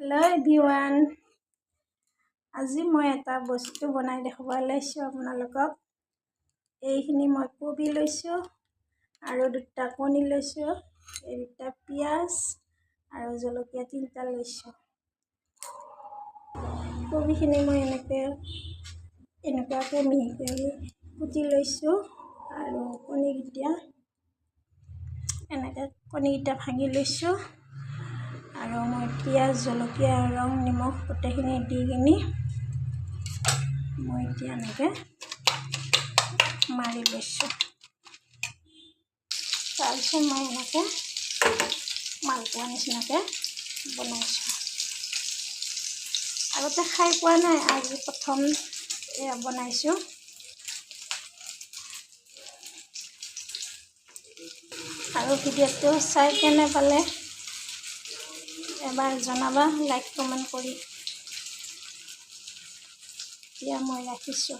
Hello everyone. আজি মই এটা বস্তু বনাই দেখাব লৈছো আপোনালোকক। এইখিনি মই কবি লৈছো আৰু দুটা কণী লৈছো, এটা পিয়াজ আৰু জলকীয়া তিনটা লৈছো। কবিখিনি মই এনেকুৱাকৈ মিহিকৈ কুটি লৈছো আৰু কণীকেইটা ভাঙি লৈছো। আৰু মই পিয়াজ জলকীয়া ৰং নিমখ গোটেইখিনি দি কিনি মই এতিয়া এনেকৈ মাৰি লৈছোঁ। তাৰপিছত মই এনেকৈ মালপোৱা নিচিনাকৈ বনাইছোঁ। আগতে খাই পোৱা নাই, আজি প্ৰথম এয়া বনাইছোঁ। আৰু ভিডিঅ'টো চাই কেনে পালে এবাৰ জনাবা, লাইক কমেণ্ট কৰি। এতিয়া মই ৰাখিছোঁ।